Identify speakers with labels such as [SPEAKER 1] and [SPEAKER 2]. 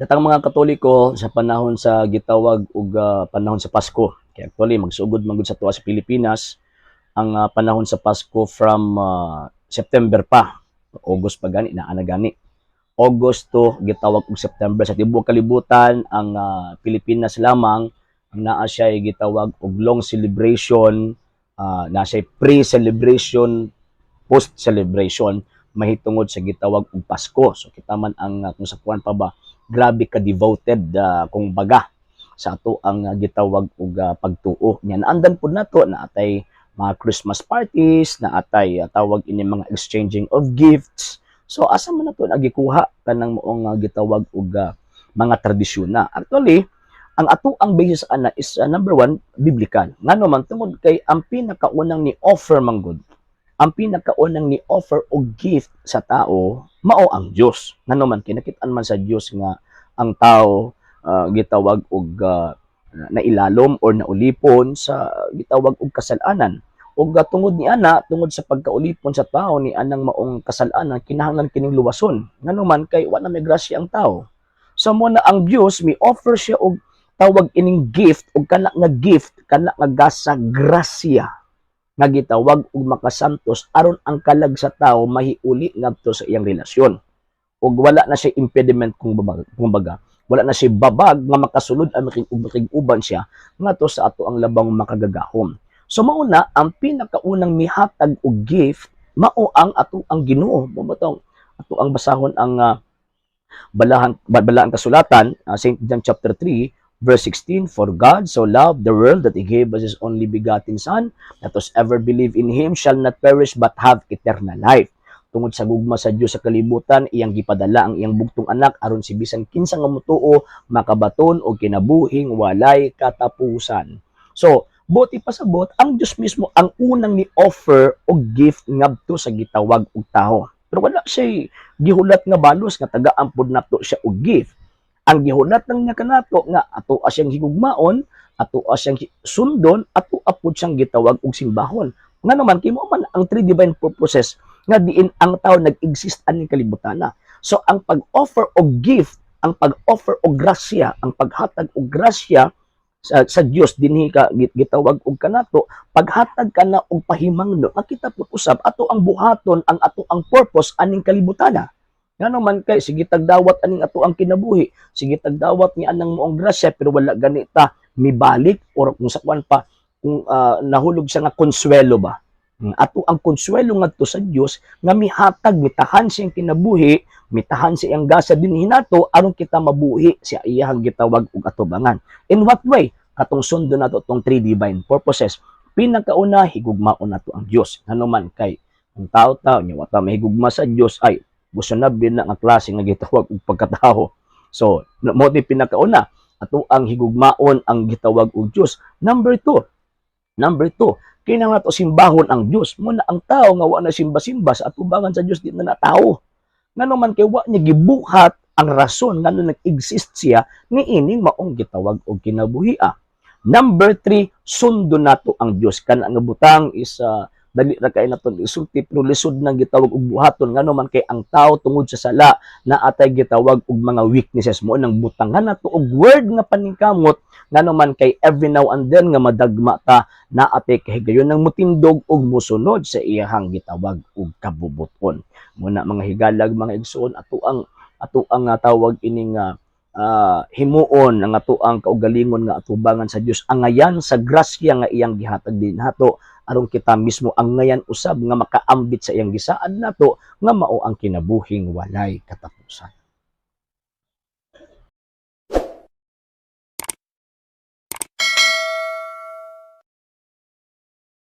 [SPEAKER 1] Katang mga Katoliko sa panahon sa gitawag og panahon sa Pasko. Kaya actually magsugod man gud sa tuwa sa Pilipinas ang panahon sa Pasko from September pa. August pa gani naa na gani. August to gitawag og September sa tibuok kalibutan ang Pilipinas lamang ang naa siya gitawag og long celebration, na siya pre-celebration, post-celebration mahitungod sa gitawag og Pasko. So kita man ang kung sa kuan pa ba grabe ka devoted kung baga sa ato ang gitawag og pagtuo nya. Naandan pud nato na atay mga Christmas parties, na atay tawag ini mga exchanging of gifts. So asa man nato nagikuha kanang moong gitawag og mga tradisyon na. Actually, ang ato ang basis ana is number one, biblical. Ngano man tungod kay ang pinakaunang ni offer man gud, ang pinakaunang ni offer og gift sa tao mao ang Dios. Ngano man kinakit-an man sa Dios nga ang tao gitawag og nailalom or naulipon sa gitawag og kasalanan. Ug tungod ni ana, tungod sa pagkaulipon sa tao ni anang maong kasalanan, kinahanglan kining luwason. Ngano man kay wala may grasya ang tao. So mo na ang Dios mi offer siya og tawag ining gift og kana nga gift, kana nga gasa grasya nga gitawag og makasantos aron ang kalag sa tao mahiuli ngadto sa iyang relasyon. Ug wala na siya impediment kung baga, wala na siya babag nga makasulod ang makig-uban siya ngadto sa ato ang labang makagagahom. So mao na ang pinakaunang mihatag og gift mao ang ato ang Ginoo. Bumatong ato ang basahon ang balaang kasulatan, St. John chapter 3 verse 16, for God so loved the world that He gave us His only begotten Son, that whosoever believe in Him shall not perish but have eternal life. Tungod sa gugma sa Dios sa kalibutan, iyang gipadala ang iyang bugtong anak aron si bisan kinsa nga motuo makabaton og kinabuhing walay katapusan. So, buti pasabot, ang Dios mismo ang unang ni offer og gift ngadto sa gitawag og tawo. Pero wala siya gihulat nga balos nga tagaan pud nato siya og gift. Ang gihulat lang niya kanato nga ato siyang higugmaon, ato siyang sundon, ato apod siyang gitawag og simbahon. Nga naman kimo man ang three divine purposes nga diin ang tao nag-exist aning kalibutana. So ang pag-offer og gift, ang pag-offer og grasya, ang paghatag og grasya sa Dios dinhi ka gitawag og kanato, paghatag kana og pahimangno, makita pud usab ato ang buhaton, ang ato ang purpose aning kalibutana. Ngano man kay sige tagdawat aning ato ang kinabuhi, sige tagdawat ni anang moong grasya pero wala ganita mibalik or kung sa kwan pa kung nahulog siya nga konsuelo ba. Ato ang konsuelo ngadto sa Dios nga mihatag mitahan siyang kinabuhi, mitahan sa iyang gasa dinhi nato aron kita mabuhi sa iyang gitawag og atubangan. In what way? Katong sundo nato tong three divine purposes. Pinakauna higugmaon nato ang Dios. Ngano man kay ang tao-tao nya wa ta mahigugma sa Dios ay gusto na din na nga klase nga gitawag og pagkatao. So, mo di pinakauna, ato ang higugmaon ang gitawag og Dios. Number two, kinahanglan nato simbahon ang Dios. Muna ang tao nga wa na simba-simba sa atubangan sa Dios di na tao. Ngano man kay wa niya gibuhat ang rason ngano nag-exist siya niining maong gitawag og kinabuhia. Number three, sundo nato ang Dios. Kana nga butang is dali ra kay naton isulti pero lisod nang gitawag og buhaton ngano man kay ang tao tungod sa sala na atay gitawag og mga weaknesses mo nang butangan nato og word nga paningkamot ngano man kay every now and then nga madagma ta na atay kahigayon nang mutindog og mosunod sa iyang gitawag og kabubuton. Muna mga higalag mga igsoon ato ang tawag ining himuon ang ato ang kaugalingon nga atubangan sa Dios ang ngayan sa grasya nga iyang gihatag din nato aron kita mismo ang ngayan usab nga makaambit sa iyang gisaad nato nga mao ang kinabuhing walay katapusan.